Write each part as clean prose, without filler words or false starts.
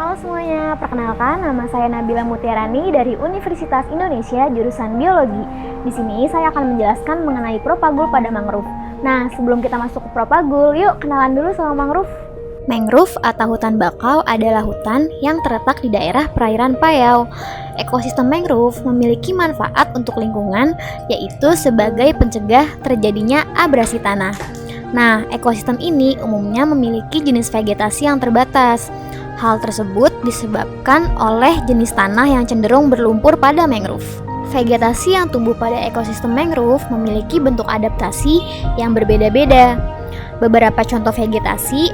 Halo semuanya, perkenalkan nama saya Nabila Mutiarani dari Universitas Indonesia jurusan Biologi. Di sini saya akan menjelaskan mengenai propagul pada mangrove. Nah, sebelum kita masuk ke propagul, yuk kenalan dulu sama mangrove. Mangrove atau hutan bakau adalah hutan yang terletak di daerah perairan Payau. Ekosistem mangrove memiliki manfaat untuk lingkungan, yaitu sebagai pencegah terjadinya abrasi tanah. Nah, ekosistem ini umumnya memiliki jenis vegetasi yang terbatas. Hal tersebut disebabkan oleh jenis tanah yang cenderung berlumpur pada mangrove. Vegetasi yang tumbuh pada ekosistem mangrove memiliki bentuk adaptasi yang berbeda-beda. Beberapa contoh vegetasi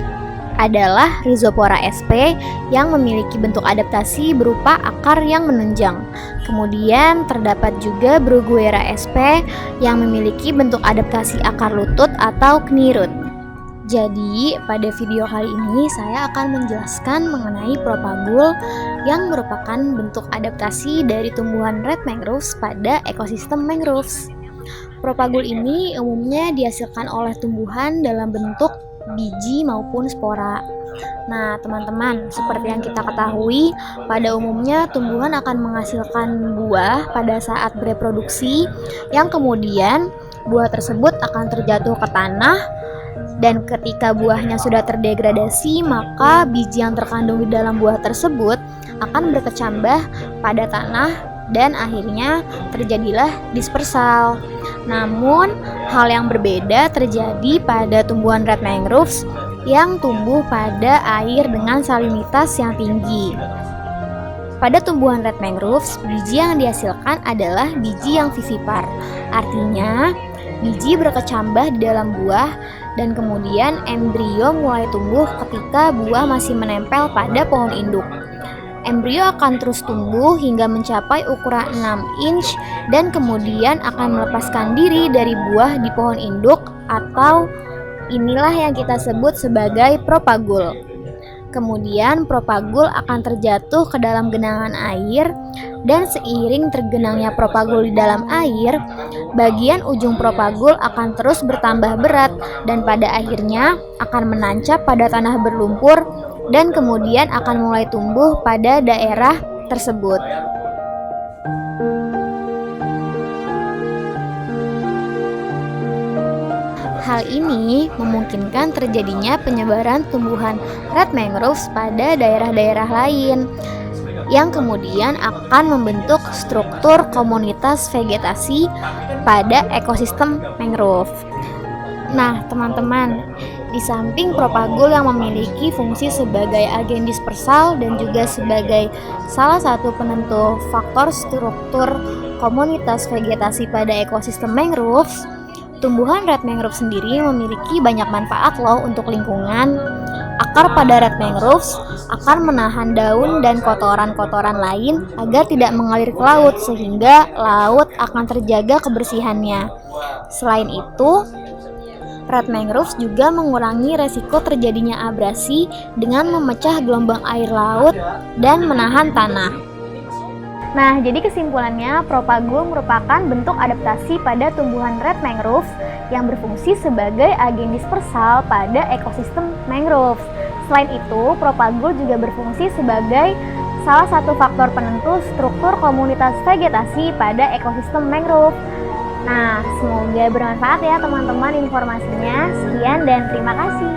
adalah Rhizopora sp yang memiliki bentuk adaptasi berupa akar yang menunjang. Kemudian terdapat juga Bruguiera sp yang memiliki bentuk adaptasi akar lutut atau knee-root. Jadi, pada video kali ini saya akan menjelaskan mengenai propagul yang merupakan bentuk adaptasi dari tumbuhan red mangroves pada ekosistem mangroves. Propagul ini umumnya dihasilkan oleh tumbuhan dalam bentuk biji maupun spora. Nah, teman-teman, seperti yang kita ketahui, pada umumnya tumbuhan akan menghasilkan buah pada saat bereproduksi, yang kemudian buah tersebut akan terjatuh ke tanah. Dan ketika buahnya sudah terdegradasi, maka biji yang terkandung di dalam buah tersebut akan berkecambah pada tanah dan akhirnya terjadilah dispersal. Namun, hal yang berbeda terjadi pada tumbuhan red mangroves yang tumbuh pada air dengan salinitas yang tinggi. Pada tumbuhan red mangroves, biji yang dihasilkan adalah biji yang vivipar. Artinya, biji berkecambah di dalam buah dan kemudian embrio mulai tumbuh ketika buah masih menempel pada pohon induk. Embrio akan terus tumbuh hingga mencapai ukuran 6 inch dan kemudian akan melepaskan diri dari buah di pohon induk, atau inilah yang kita sebut sebagai propagul. Kemudian propagul akan terjatuh ke dalam genangan air, dan seiring tergenangnya propagul di dalam air, bagian ujung propagul akan terus bertambah berat dan pada akhirnya akan menancap pada tanah berlumpur dan kemudian akan mulai tumbuh pada daerah tersebut. Hal ini memungkinkan terjadinya penyebaran tumbuhan red mangroves pada daerah-daerah lain, yang kemudian akan membentuk struktur komunitas vegetasi pada ekosistem mangrove. Nah, teman-teman, di samping propagul yang memiliki fungsi sebagai agen dispersal dan juga sebagai salah satu penentu faktor struktur komunitas vegetasi pada ekosistem mangroves, tumbuhan red mangrove sendiri memiliki banyak manfaat loh untuk lingkungan. Akar pada red mangroves akan menahan daun dan kotoran-kotoran lain agar tidak mengalir ke laut, sehingga laut akan terjaga kebersihannya. Selain itu, red mangroves juga mengurangi resiko terjadinya abrasi dengan memecah gelombang air laut dan menahan tanah. Nah, jadi kesimpulannya, propagul merupakan bentuk adaptasi pada tumbuhan red mangroves yang berfungsi sebagai agen dispersal pada ekosistem mangroves. Selain itu, propagul juga berfungsi sebagai salah satu faktor penentu struktur komunitas vegetasi pada ekosistem mangrove. Nah, semoga bermanfaat ya teman-teman informasinya. Sekian dan terima kasih.